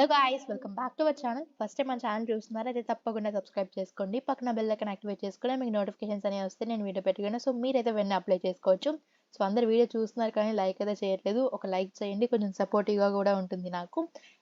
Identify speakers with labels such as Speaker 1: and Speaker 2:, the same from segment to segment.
Speaker 1: Hello guys, welcome back to our channel. First time మన channel చూస్తున్నారా అయితే తప్పకుండా సబ్స్క్రైబ్ చేసుకోండి. పక్కన బెల్ ఐకాన్ యాక్టివేట్ చేసుకుని మీకు నోటిఫికేషన్స్ అనేవి వస్తే నేను వీడియో పెట్టగానే సో మీరైతే వెంటనే అప్లై చేసుకోవచ్చు. సో అందరు వీడియో చూస్తున్నారు కానీ లైక్ అయితే చేయట్లేదు. ఒక లైక్ చేయండి, కొంచెం సపోర్టివ్గా కూడా ఉంటుంది నాకు.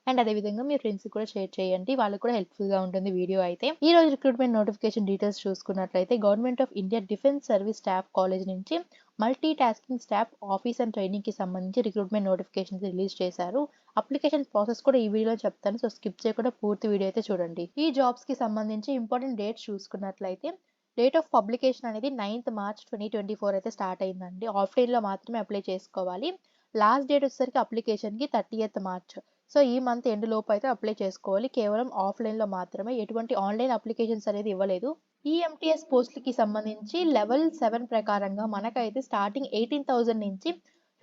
Speaker 1: అండ్ అదేవిధంగా మీ ఫ్రెండ్స్కి కూడా షేర్ చేయండి, వాళ్ళకి కూడా హెల్ప్ఫుల్గా ఉంటుంది వీడియో అయితే. ఈ రోజు రిక్రూట్మెంట్ నోటిఫికేషన్ డీటెయిల్స్ చూసుకున్నట్లయితే government of India defence service staff college నుంచి multi tasking staff office and ట్రైనింగ్కి సంబంధించి రిక్రూట్మెంట్ నోటిఫికేషన్స్ రిలీజ్ చేశారు. అప్లికేషన్ ప్రాసెస్ కూడా ఈ వీడియోలో చెప్తాను, సో స్కిప్ చేయకుండా పూర్తి వీడియో అయితే చూడండి. ఈ జాబ్స్ కి సంబంధించి ఇంపార్టెంట్ డేట్స్ చూసుకున్నట్లయితే డేట్ ఆఫ్ పబ్లికేషన్ అనేది 9th March 2024 అయితే స్టార్ట్ అయిందండి. ఆఫ్లైన్లో మాత్రమే అప్లై చేసుకోవాలి. లాస్ట్ డేట్ వచ్చేసరికి అప్లికేషన్కి 30th March. సో ఈ మంత్ ఎండ్ లోపు అయితే అప్లై చేసుకోవాలి. కేవలం ఆఫ్లైన్లో మాత్రమే, ఎటువంటి ఆన్లైన్ అప్లికేషన్స్ అనేది ఇవ్వలేదు. ఈ ఎంటీఎస్ పోస్టులకి సంబంధించి లెవెల్ 7 ప్రకారంగా మనకైతే స్టార్టింగ్ 18,000 నుంచి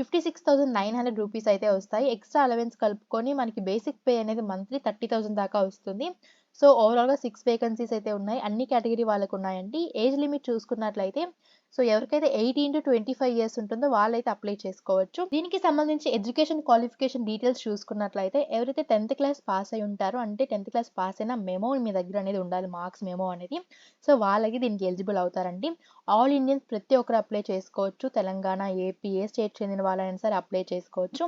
Speaker 1: 56,900 రూపీస్ అయితే వస్తాయి. ఎక్స్ట్రా అలవెన్స్ కలుపుకొని మనకి బేసిక్ పే అనేది మంత్లీ 30,000 దాకా వస్తుంది. సో ఓవరాల్గా 6 వేకెన్సీస్ అయితే ఉన్నాయి. అన్ని కేటగిరీ వాళ్ళకు ఉన్నాయండి. ఏజ్ లిమిట్ చూసుకున్నట్లయితే సో ఎవరికైతే 18 to 25 ఇయర్స్ ఉంటుందో వాళ్ళైతే అప్లై చేసుకోవచ్చు. దీనికి సంబంధించి ఎడ్యుకేషన్ క్వాలిఫికేషన్ డీటెయిల్స్ చూసుకున్నట్లయితే ఎవరైతే 10th క్లాస్ పాస్ అయి ఉంటారో, అంటే 10th క్లాస్ పాస్ అయిన మెమో మీ దగ్గర అనేది ఉండాలి, మార్క్స్ మెమో అనేది. సో వాళ్ళకి దీనికి ఎలిజిబుల్ అవుతారండి. ఆల్ ఇండియన్స్ ప్రతి ఒక్కరు అప్లై చేసుకోవచ్చు. తెలంగాణ, ఏపీ ఏ స్టేట్ చెందిన వాళ్ళైనా సరే అప్లై చేసుకోవచ్చు.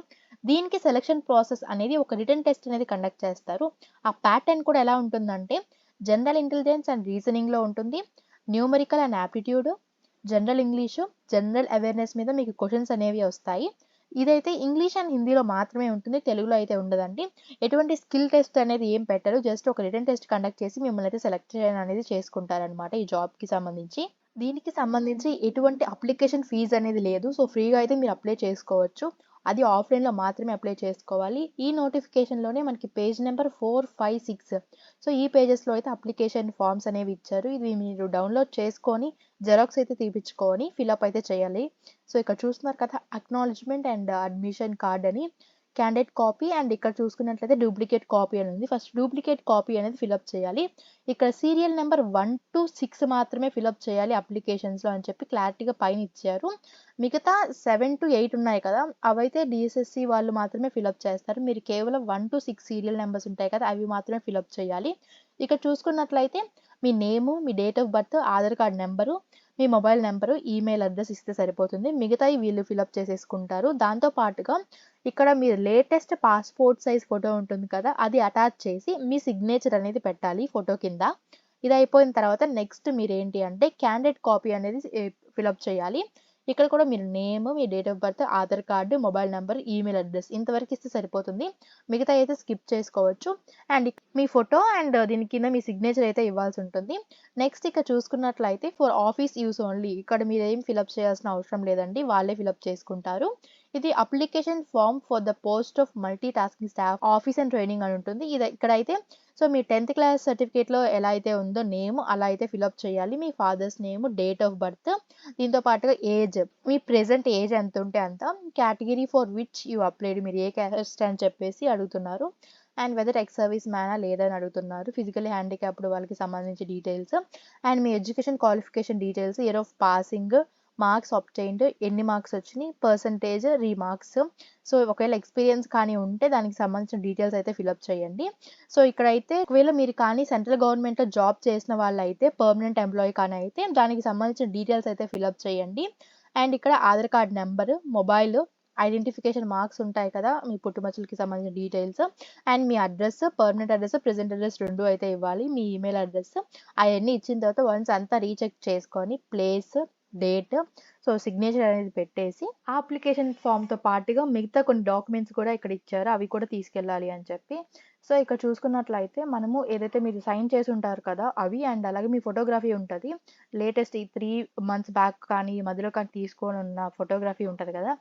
Speaker 1: దీనికి సెలక్షన్ ప్రాసెస్ అనేది ఒక రిటర్న్ టెస్ట్ అనేది కండక్ట్ చేస్తారు. ఆ ప్యాటర్న్ కూడా ఎలా ఉంటుందంటే జనరల్ ఇంటెలిజెన్స్ అండ్ రీజనింగ్లో ఉంటుంది, numerical and aptitude, general English, general awareness మీద మీకు క్వశ్చన్స్ అనేవి వస్తాయి. ఇదైతే ఇంగ్లీష్ అండ్ హిందీలో మాత్రమే ఉంటుంది, తెలుగులో అయితే ఉండదండి. ఎటువంటి స్కిల్ టెస్ట్ అనేది ఏం పెట్టరు, జస్ట్ ఒక రిటర్న్ టెస్ట్ కండక్ట్ చేసి మిమ్మల్ని అయితే సెలెక్ట్ చేయడం అనేది చేసుకుంటారనమాట ఈ జాబ్కి సంబంధించి. దీనికి సంబంధించి ఎటువంటి అప్లికేషన్ ఫీజు అనేది లేదు. సో ఫ్రీగా అయితే మీరు అప్లై చేసుకోవచ్చు. అది ఆఫ్లైన్లో మాత్రమే అప్లై చేసుకోవాలి. ఈ నోటిఫికేషన్లోనే మనకి పేజ్ నెంబర్ 4, 5, 6 సో ఈ పేజెస్లో అయితే అప్లికేషన్ ఫామ్స్ అనేవి ఇచ్చారు. ఇది మీరు డౌన్లోడ్ చేసుకొని జెరాక్స్ అయితే తీపించుకొని ఫిలప్ అయితే చేయాలి. సో ఇక్కడ చూస్తున్నారు కదా, అక్నాలెడ్జ్మెంట్ అండ్ అడ్మిషన్ కార్డ్ అని క్యాండిడేట్ కాపీ, అండ్ ఇక్కడ చూసుకున్నట్లయితే డూప్లికేట్ కాపీ అని ఉంది. ఫస్ట్ డూప్లికేట్ కాపీ అనేది ఫిలప్ చేయాలి. ఇక్కడ సీరియల్ నెంబర్ 1 to 6 మాత్రమే ఫిలప్ చేయాలి అప్లికేషన్స్లో అని చెప్పి క్లారిటీగా పైన ఇచ్చారు. మిగతా 7 to 8 ఉన్నాయి కదా, అవైతే డిఎస్ఎస్సి వాళ్ళు మాత్రమే ఫిలప్ చేస్తారు. మీరు కేవలం 1 to 6 సీరియల్ నెంబర్స్ ఉంటాయి కదా, అవి మాత్రమే ఫిలప్ చేయాలి. ఇక్కడ చూసుకున్నట్లయితే మీ నేము, మీ date of birth, Aadhaar card number, మీ మొబైల్ నెంబరు, ఈమెయిల్ అడ్రస్ ఇస్తే సరిపోతుంది. మిగతాయి వీళ్ళు ఫిలప్ చేసేసుకుంటారు. దాంతో పాటుగా ఇక్కడ మీరు లేటెస్ట్ పాస్పోర్ట్ సైజ్ ఫోటో ఉంటుంది కదా, అది అటాచ్ చేసి మీ సిగ్నేచర్ అనేది పెట్టాలి ఫోటో కింద. ఇది అయిపోయిన తర్వాత నెక్స్ట్ మీరు ఏంటి అంటే క్యాండిడేట్ కాపీ అనేది ఫిలప్ చేయాలి. ఇక్కడ కూడా మీరు name, me date of birth, Aadhaar card, mobile number, email address ఇంతవరకు ఇస్తే సరిపోతుంది. మిగతా అయితే స్కిప్ చేసుకోవచ్చు. అండ్ మీ ఫోటో అండ్ దీని కింద మీ సిగ్నేచర్ అయితే ఇవ్వాల్సి ఉంటుంది. నెక్స్ట్ ఇక్కడ చూసుకున్నట్లయితే ఫర్ ఆఫీస్ యూస్ ఓన్లీ, ఇక్కడ మీరు ఏం ఫిలప్ చేయాల్సిన అవసరం లేదండి, వాళ్ళే ఫిలప్ చేసుకుంటారు. ఇది application form for the post of multi tasking staff office and training అని ఉంటుంది. ఇది ఇక్కడైతే సో మీ 10th క్లాస్ సర్టిఫికేట్లో ఎలా అయితే ఉందో నేమ్, అలా అయితే ఫిలప్ చేయాలి. మీ father's name, date of birth, దీంతో పాటుగా ఏజ్, మీ ప్రెజెంట్ ఏజ్ ఎంత ఉంటే అంత, category for which you applied, మీరు ఏ క్యాస్ట్ అని చెప్పేసి అడుగుతున్నారు. అండ్ వెదర్ ఎక్స్ సర్వీస్ మ్యానా లేదని అడుగుతున్నారు. ఫిజికల్లీ హ్యాండిక్యాప్డ్ వాళ్ళకి సంబంధించి డీటెయిల్స్, అండ్ మీ education qualification details, year of passing, marks obtained, ఎన్ని మార్క్స్ వచ్చినాయి, పర్సంటేజ్, రీమార్క్స్. సో ఒకవేళ ఎక్స్పీరియన్స్ కానీ ఉంటే దానికి సంబంధించిన డీటెయిల్స్ అయితే ఫిలప్ చేయండి. సో ఇక్కడైతే ఒకవేళ మీరు కానీ సెంట్రల్ గవర్నమెంట్లో జాబ్ చేసిన వాళ్ళు అయితే, పర్మనెంట్ ఎంప్లాయీ కానీ అయితే దానికి సంబంధించిన డీటెయిల్స్ అయితే ఫిలప్ చేయండి. అండ్ ఇక్కడ Aadhaar card number, mobile, identification marks ఉంటాయి కదా, మీ పుట్టుమచ్చలకి సంబంధించిన details, and me address, permanent address, present address 2 అయితే ఇవ్వాలి. మీ ఈమెయిల్ అడ్రస్ అవన్నీ ఇచ్చిన తర్వాత వన్స్ అంతా రీచెక్ చేసుకొని ప్లేస్, డేట్, సో సిగ్నేచర్ అనేది పెట్టేసి ఆ అప్లికేషన్ ఫామ్తో పాటుగా మిగతా కొన్ని డాక్యుమెంట్స్ కూడా ఇక్కడ ఇచ్చారు, అవి కూడా తీసుకెళ్ళాలి అని చెప్పి. సో ఇక్కడ చూసుకున్నట్లయితే మనము ఏదైతే మీరు సైన్ చేసి ఉంటారు కదా అవి, అండ్ అలాగే మీ ఫోటోగ్రఫీ ఉంటుంది. లేటెస్ట్ ఈ 3 months బ్యాక్ కానీ ఈ మధ్యలో కానీ తీసుకొని ఉన్న ఫోటోగ్రఫీ ఉంటుంది కదా,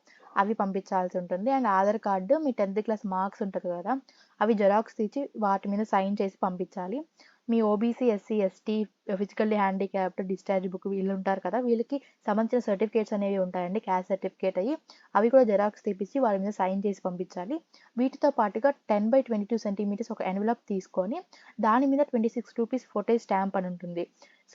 Speaker 1: అవి పంపించాల్సి ఉంటుంది. And Aadhaar card, me 10th class marks ఉంటుంది కదా, అవి జెరాక్స్ తీసి వాటి మీద సైన్ చేసి పంపించాలి. మీ OBC, SC, ST, physically handicapped, discharge book వీళ్ళు ఉంటారు కదా, వీళ్ళకి సంబంధించిన సర్టిఫికేట్స్ అనేవి ఉంటాయండి, క్యాస్ట్ సర్టిఫికేట్ అవి కూడా జెరాక్స్ తీపిచ్చి వాళ్ళ మీద సైన్ చేసి పంపించాలి. వీటితో పాటుగా 10 by 22 centimeters ఒక ఎన్వలప్ తీసుకొని దాని మీద 26 రూపీస్ ఫోటో స్టాంప్ అని ఉంటుంది.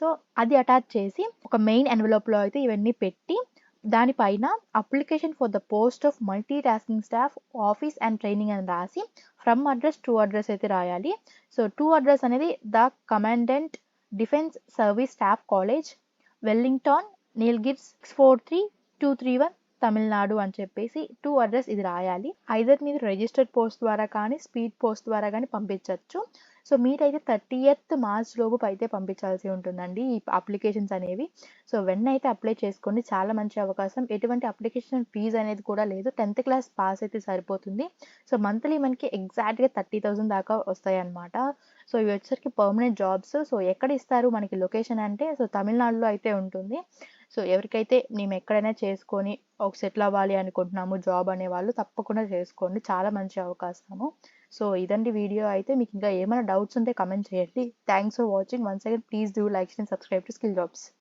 Speaker 1: సో అది అటాచ్ చేసి ఒక మెయిన్ ఎన్వలప్లో అయితే ఇవన్నీ పెట్టి దానిపైన application for the post of multi tasking staff office and training అని రాసి ఫ్రమ్ అడ్రస్ టు అడ్రస్ అయితే రాయాలి. సో టు అడ్రస్ అనేది the commandant defence service staff college, Wellington, Nilgiris 643-231 Tamil Nadu అని చెప్పేసి టు అడ్రస్ ఇది రాయాలి. ఐదర్ మీరు రిజిస్టర్డ్ పోస్ట్ ద్వారా కానీ స్పీడ్ పోస్ట్ ద్వారా కానీ పంపించవచ్చు. సో మీరైతే 30th మార్చ్ లోపు అయితే పంపించాల్సి ఉంటుందండి ఈ అప్లికేషన్స్ అనేవి. సో వెన్నైతే అప్లై చేసుకోండి, చాలా మంచి అవకాశం. ఎటువంటి అప్లికేషన్ ఫీజు అనేది కూడా లేదు, 10th క్లాస్ పాస్ అయితే సరిపోతుంది. సో మంత్లీ మనకి ఎగ్జాక్ట్గా 30,000 దాకా వస్తాయి అన్నమాట. సో ఇవి వచ్చేసరికి పర్మనెంట్ జాబ్స్. సో ఎక్కడ ఇస్తారు మనకి లొకేషన్ అంటే సో తమిళనాడులో అయితే ఉంటుంది. సో ఎవరికైతే మేము ఎక్కడైనా చేసుకొని ఒక సెటిల్ అవ్వాలి అనుకుంటున్నాము జాబ్ అనే వాళ్ళు తప్పకుండా చేసుకోండి, చాలా మంచి అవకాశము. సో ఇదండి వీడియో అయితే. మీకు ఇంకా ఏమైనా డౌట్స్ ఉంటే కమెంట్ చేయండి. Thanks for watching. Once again please do like and subscribe to skill jobs.